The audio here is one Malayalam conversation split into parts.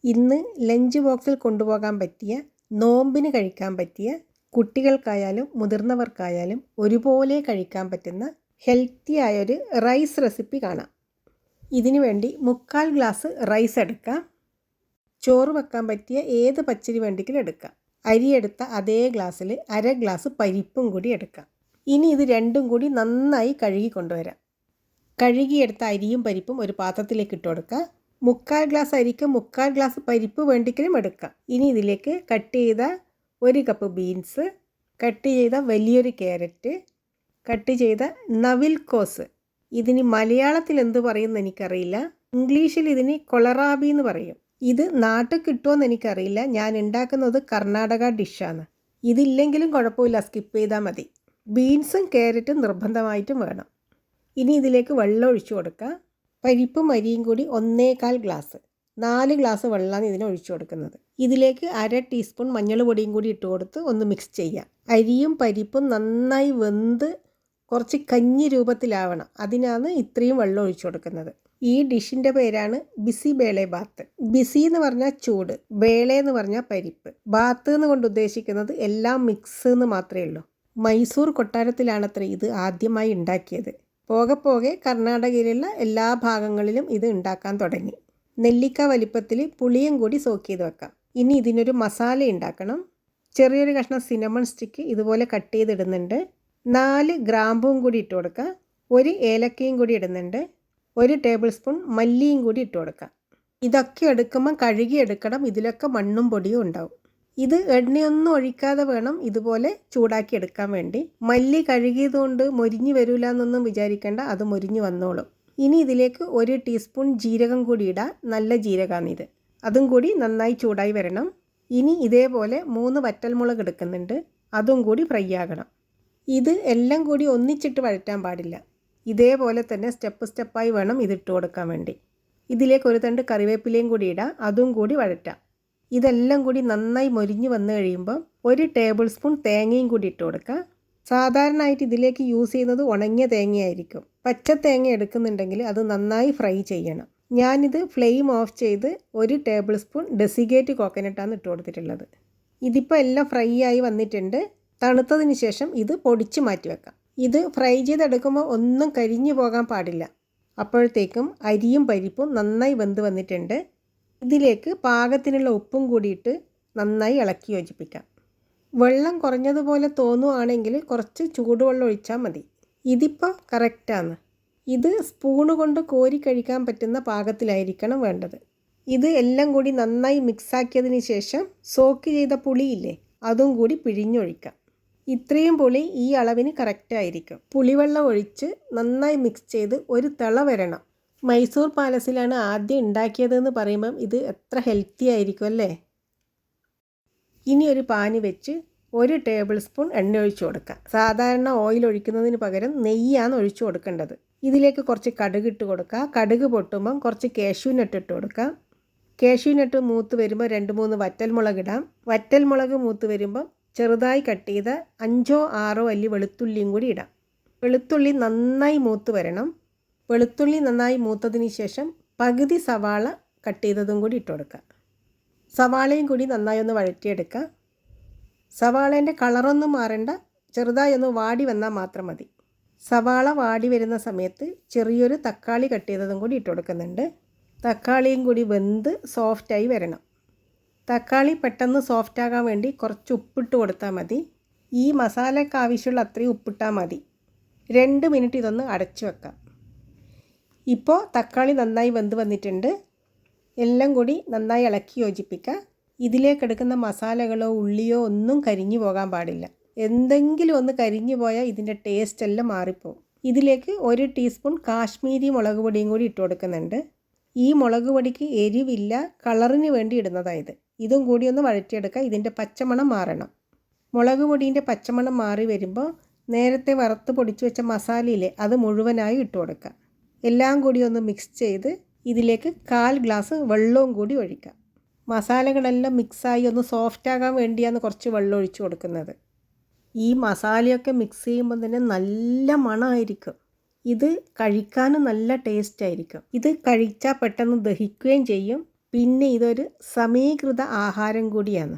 ഇന്ന് ലഞ്ച് ബോക്സിൽ കൊണ്ടുപോകാൻ പറ്റിയ, നോമ്പിന് കഴിക്കാൻ പറ്റിയ, കുട്ടികൾക്കായാലും മുതിർന്നവർക്കായാലും ഒരുപോലെ കഴിക്കാൻ പറ്റുന്ന ഹെൽത്തി ആയൊരു റൈസ് റെസിപ്പി കാണാം. ഇതിനു വേണ്ടി 3/4 ഗ്ലാസ് റൈസ് എടുക്കാം. ചോറ് വെക്കാൻ പറ്റിയ ഏത് പച്ചരി വേണ്ടെങ്കിലും എടുക്കാം. അരി എടുത്ത അതേ ഗ്ലാസ്സിൽ 1/2 ഗ്ലാസ് പരിപ്പും കൂടി എടുക്കാം. ഇനി ഇത് രണ്ടും കൂടി നന്നായി കഴുകി കൊണ്ടുവരാം. കഴുകിയെടുത്ത അരിയും പരിപ്പും ഒരു പാത്രത്തിലേക്ക് ഇട്ട് കൊടുക്കുക. 3/4 ഗ്ലാസ് അരിക്ക് 3/4 ഗ്ലാസ് പരിപ്പ് വേണ്ടെങ്കിലും എടുക്കാം. ഇനി ഇതിലേക്ക് കട്ട് ചെയ്ത 1 കപ്പ് ബീൻസ്, കട്ട് ചെയ്ത വലിയൊരു ക്യാരറ്റ്, കട്ട് ചെയ്ത നവിൽക്കോസ്, ഇതിന് മലയാളത്തിൽ എന്ത് പറയുമെന്ന് എനിക്കറിയില്ല, ഇംഗ്ലീഷിൽ ഇതിന് കൊളറാബി എന്ന് പറയും. ഇത് നാട്ടിൽ കിട്ടുമോയെന്ന് എനിക്കറിയില്ല. ഞാൻ ഉണ്ടാക്കുന്നത് കർണാടക ഡിഷാണ്. ഇതില്ലെങ്കിലും കുഴപ്പമില്ല, സ്കിപ്പ് ചെയ്താൽ മതി. ബീൻസും ക്യാരറ്റും നിർബന്ധമായിട്ടും വേണം. ഇനി ഇതിലേക്ക് വെള്ളം ഒഴിച്ചു കൊടുക്കുക. പരിപ്പും അരിയും കൂടി 1/4 ഗ്ലാസ്, 4 ഗ്ലാസ് വെള്ളമാണ് ഇതിന് ഒഴിച്ചു കൊടുക്കുന്നത്. ഇതിലേക്ക് 1/2 ടീസ്പൂൺ മഞ്ഞൾ പൊടിയും കൂടി ഇട്ട് കൊടുത്ത് ഒന്ന് മിക്സ് ചെയ്യാം. അരിയും പരിപ്പും നന്നായി വെന്ത് കുറച്ച് കഞ്ഞി രൂപത്തിലാവണം. അതിനാണ് ഇത്രയും വെള്ളം ഒഴിച്ചു കൊടുക്കുന്നത്. ഈ ഡിഷിൻ്റെ പേരാണ് ബിസി ബേളെ ബാത്ത്. ബിസി എന്ന് പറഞ്ഞാൽ ചൂട്, ബേളെ എന്ന് പറഞ്ഞാൽ പരിപ്പ്, ബാത്ത് എന്ന് കൊണ്ട് ഉദ്ദേശിക്കുന്നത് എല്ലാം മിക്സ് എന്ന് മാത്രമേ ഉള്ളൂ. മൈസൂർ കൊട്ടാരത്തിലാണത്രേ ഇത് ആദ്യമായി ഉണ്ടാക്കിയത്. പോകെ പോകെ കർണാടകയിലുള്ള എല്ലാ ഭാഗങ്ങളിലും ഇത് ഉണ്ടാക്കാൻ തുടങ്ങി. നെല്ലിക്ക വലിപ്പത്തിൽ പുളിയും കൂടി സോക്ക് ചെയ്ത് വെക്കാം. ഇനി ഇതിനൊരു മസാല ഉണ്ടാക്കണം. ചെറിയൊരു കഷ്ണം സിനമൺ സ്റ്റിക്ക് ഇതുപോലെ കട്ട് ചെയ്തിടുന്നുണ്ട്. 4 ഗ്രാമ്പും കൂടി ഇട്ട് കൊടുക്കുക. 1 ഏലക്കയും കൂടി ഇടുന്നുണ്ട്. 1 ടേബിൾ സ്പൂൺ മല്ലിയും കൂടി ഇട്ട് കൊടുക്കാം. ഇതൊക്കെ എടുക്കുമ്പോൾ കഴുകി എടുക്കണം. ഇതിലൊക്കെ മണ്ണും പൊടിയും ഉണ്ടാവും. ഇത് എണ്ണയൊന്നും ഒഴിക്കാതെ വേണം ഇതുപോലെ ചൂടാക്കി എടുക്കാൻ വേണ്ടി. മല്ലി കഴുകിയതുകൊണ്ട് മൊരിഞ്ഞ് വരില്ല എന്നൊന്നും വിചാരിക്കേണ്ട, അത് മൊരിഞ്ഞ് വന്നോളും. ഇനി ഇതിലേക്ക് 1 ടീസ്പൂൺ ജീരകം കൂടി ഇടാം. നല്ല ജീരകമാണിത്. അതും കൂടി നന്നായി ചൂടായി വരണം. ഇനി ഇതേപോലെ 3 വറ്റൽമുളക് എടുക്കുന്നുണ്ട്. അതും കൂടി ഫ്രൈ ആകണം. ഇത് എല്ലാം കൂടി ഒന്നിച്ചിട്ട് വഴറ്റാൻ പാടില്ല. ഇതേപോലെ തന്നെ സ്റ്റെപ്പായി വേണം ഇതിട്ട് കൊടുക്കാൻ വേണ്ടി. ഇതിലേക്ക് 1 തണ്ട് കറിവേപ്പിലയും കൂടി ഇടാം. അതും കൂടി വഴറ്റാം. ഇതെല്ലാം കൂടി നന്നായി മൊരിഞ്ഞ് വന്നു കഴിയുമ്പോൾ 1 ടേബിൾ സ്പൂൺ തേങ്ങയും കൂടി ഇട്ട് കൊടുക്കുക. സാധാരണയായിട്ട് ഇതിലേക്ക് യൂസ് ചെയ്യുന്നത് ഉണങ്ങിയ തേങ്ങയായിരിക്കും. പച്ച തേങ്ങ എടുക്കുന്നുണ്ടെങ്കിൽ അത് നന്നായി ഫ്രൈ ചെയ്യണം. ഞാനിത് ഫ്ലെയിം ഓഫ് ചെയ്ത് 1 ടേബിൾ സ്പൂൺ ഡെസിഗേറ്റ് കോക്കനട്ടാണ് ഇട്ട് കൊടുത്തിട്ടുള്ളത്. ഇതിപ്പോൾ എല്ലാം ഫ്രൈ ആയി വന്നിട്ടുണ്ട്. തണുത്തതിന് ശേഷം ഇത് പൊടിച്ച് മാറ്റി വെക്കാം. ഇത് ഫ്രൈ ചെയ്തെടുക്കുമ്പോൾ ഒന്നും കരിഞ്ഞു പോകാൻ പാടില്ല. അപ്പോഴത്തേക്കും അരിയും പരിപ്പും നന്നായി വെന്ത് വന്നിട്ടുണ്ട്. ഇതിലേക്ക് പാകത്തിനുള്ള ഉപ്പും കൂടിയിട്ട് നന്നായി ഇളക്കി യോജിപ്പിക്കാം. വെള്ളം കുറഞ്ഞതുപോലെ തോന്നുകയാണെങ്കിൽ കുറച്ച് ചൂടുവെള്ളം ഒഴിച്ചാൽ മതി. ഇതിപ്പോൾ കറക്റ്റാണ്. ഇത് സ്പൂണ് കൊണ്ട് കോരി കഴിക്കാൻ പറ്റുന്ന പാകത്തിലായിരിക്കണം വേണ്ടത്. ഇത് എല്ലാം കൂടി നന്നായി മിക്സാക്കിയതിന് ശേഷം സോക്ക് ചെയ്ത പുളിയില്ലേ, അതും കൂടി പിഴിഞ്ഞൊഴിക്കാം. ഇത്രയും പുളി ഈ അളവിന് കറക്റ്റായിരിക്കും. പുളിവെള്ളം ഒഴിച്ച് നന്നായി മിക്സ് ചെയ്ത് ഒരു തിള വരണം. മൈസൂർ പാലസിലാണ് ആദ്യം ഉണ്ടാക്കിയതെന്ന് പറയുമ്പം ഇത് എത്ര ഹെൽത്തി ആയിരിക്കും അല്ലേ. ഇനി ഒരു പാന് വെച്ച് 1 ടേബിൾ സ്പൂൺ എണ്ണ ഒഴിച്ചു കൊടുക്കാം. സാധാരണ ഓയിൽ ഒഴിക്കുന്നതിന് പകരം നെയ്യാണ് ഒഴിച്ചു കൊടുക്കേണ്ടത്. ഇതിലേക്ക് കുറച്ച് കടുക് ഇട്ട് കൊടുക്കുക. കടുക് പൊട്ടുമ്പം കുറച്ച് കാഷ്യൂനട്ട് ഇട്ട് കൊടുക്കാം. കാഷ്യൂനട്ട് മൂത്ത് വരുമ്പോൾ 2-3 വറ്റൽമുളക് ഇടാം. വറ്റൽമുളക് മൂത്ത് വരുമ്പം ചെറുതായി കട്ട് ചെയ്ത 5-6 അല്ലി വെളുത്തുള്ളിയും കൂടി ഇടാം. വെളുത്തുള്ളി നന്നായി മൂത്ത് വരണം. വെളുത്തുള്ളി നന്നായി മൂത്തതിന് ശേഷം പകുതി സവാള കട്ട് ചെയ്തതും കൂടി ഇട്ട് കൊടുക്കുക. സവാളയും കൂടി നന്നായി ഒന്ന് വഴറ്റിയെടുക്കുക. സവാളേൻ്റെ കളറൊന്നും മാറേണ്ട, ചെറുതായി ഒന്ന് വാടി വന്നാൽ മാത്രം മതി. സവാള വാടി വരുന്ന സമയത്ത് ചെറിയൊരു തക്കാളി കട്ട് ചെയ്തതും കൂടി ഇട്ട് കൊടുക്കുന്നുണ്ട്. തക്കാളിയും കൂടി വെന്ത് സോഫ്റ്റായി വരണം. തക്കാളി പെട്ടെന്ന് സോഫ്റ്റാകാൻ വേണ്ടി കുറച്ച് ഉപ്പിട്ട് കൊടുത്താൽ മതി. ഈ മസാലയ്ക്ക് ആവശ്യമുള്ള അത്രയും ഉപ്പിട്ടാൽ മതി. 2 മിനിറ്റ് ഇതൊന്ന് അടച്ചു വെക്കാം. ഇപ്പോൾ തക്കാളി നന്നായി വെന്ത് വന്നിട്ടുണ്ട്. എല്ലാം കൂടി നന്നായി ഇളക്കി യോജിപ്പിക്കുക. ഇതിലേക്ക് എടുക്കുന്ന മസാലകളോ ഉള്ളിയോ ഒന്നും കരിഞ്ഞു പോകാൻ പാടില്ല. എന്തെങ്കിലും ഒന്ന് കരിഞ്ഞു പോയാൽ ഇതിൻ്റെ ടേസ്റ്റ് എല്ലാം മാറിപ്പോവും. ഇതിലേക്ക് 1 ടീസ്പൂൺ കാശ്മീരി മുളക് പൊടിയും കൂടി ഇട്ട് കൊടുക്കുന്നുണ്ട്. ഈ മുളക് പൊടിക്ക് എരിവില്ല, കളറിന് വേണ്ടി ഇടുന്നതായത്. ഇതും കൂടി ഒന്ന് വഴറ്റിയെടുക്കുക. ഇതിൻ്റെ പച്ചമണം മാറണം. മുളക് പൊടീൻ്റെ പച്ചമണം മാറി വരുമ്പോൾ നേരത്തെ വറുത്ത് പൊടിച്ച് വെച്ച മസാലയില്ലേ, അത് മുഴുവനായി ഇട്ട് കൊടുക്കുക. എല്ലാം കൂടി ഒന്ന് മിക്സ് ചെയ്ത് ഇതിലേക്ക് 1/4 ഗ്ലാസ് വെള്ളവും കൂടി ഒഴിക്കാം. മസാലകളെല്ലാം മിക്സായി ഒന്ന് സോഫ്റ്റാകാൻ വേണ്ടിയാണ് കുറച്ച് വെള്ളം ഒഴിച്ച് കൊടുക്കുന്നത്. ഈ മസാലയൊക്കെ മിക്സ് ചെയ്യുമ്പോൾ തന്നെ നല്ല മണമായിരിക്കും. ഇത് കഴിക്കാനും നല്ല ടേസ്റ്റ് ആയിരിക്കും. ഇത് കഴിച്ചാൽ പെട്ടെന്ന് ദഹിക്കുകയും ചെയ്യും. പിന്നെ ഇതൊരു സമീകൃത ആഹാരം കൂടിയാണ്.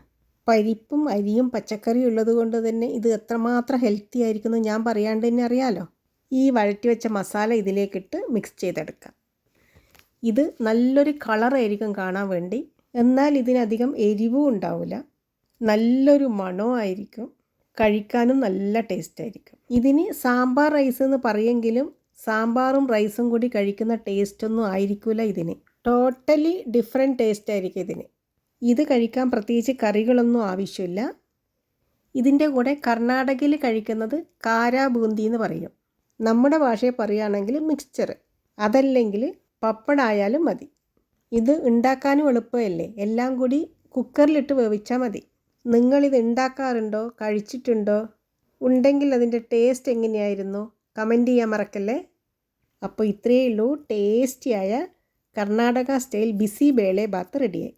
പരിപ്പും അരിയും പച്ചക്കറിയും ഉള്ളത് കൊണ്ട് തന്നെ ഇത് എത്രമാത്രം ഹെൽത്തി ആയിരിക്കുമെന്ന് ഞാൻ പറയാണ്ട് തന്നെ അറിയാലോ. ഈ വഴറ്റി വെച്ച മസാല ഇതിലേക്കിട്ട് മിക്സ് ചെയ്തെടുക്കാം. ഇത് നല്ലൊരു കളറായിരിക്കും കാണാൻ വേണ്ടി, എന്നാൽ ഇതിനധികം എരിവും ഉണ്ടാവില്ല. നല്ലൊരു മണമായിരിക്കും, കഴിക്കാനും നല്ല ടേസ്റ്റ് ആയിരിക്കും. ഇതിന് സാമ്പാർ റൈസ് എന്ന് പറയുമെങ്കിലും സാമ്പാറും റൈസും കൂടി കഴിക്കുന്ന ടേസ്റ്റൊന്നും ആയിരിക്കില്ല ഇതിന്. ടോട്ടലി ഡിഫറെൻറ്റ് ടേസ്റ്റ് ആയിരിക്കും ഇതിന്. ഇത് കഴിക്കാൻ പ്രത്യേകിച്ച് കറികളൊന്നും ആവശ്യമില്ല. ഇതിൻ്റെ കൂടെ കർണാടകയിൽ കഴിക്കുന്നത് കാരാ ബൂന്തി എന്ന് പറയും. നമ്മുടെ ഭാഷയിൽ പറയുകയാണെങ്കിൽ മിക്സ്ചർ, അതല്ലെങ്കിൽ പപ്പടായാലും മതി. ഇത് ഉണ്ടാക്കാനും എളുപ്പമല്ലേ, എല്ലാം കൂടി കുക്കറിലിട്ട് വേവിച്ചാൽ മതി. നിങ്ങളിത് ഉണ്ടാക്കാറുണ്ടോ, കഴിച്ചിട്ടുണ്ടോ? ഉണ്ടെങ്കിൽ അതിൻ്റെ ടേസ്റ്റ് എങ്ങനെയായിരുന്നു കമൻറ്റ് ചെയ്യാൻ മറക്കല്ലേ. അപ്പോൾ ഇത്രയേ ഉള്ളൂ, ടേസ്റ്റിയായ കർണാടക സ്റ്റൈൽ ബിസി ബേളെ ബാത്ത് റെഡിയായി.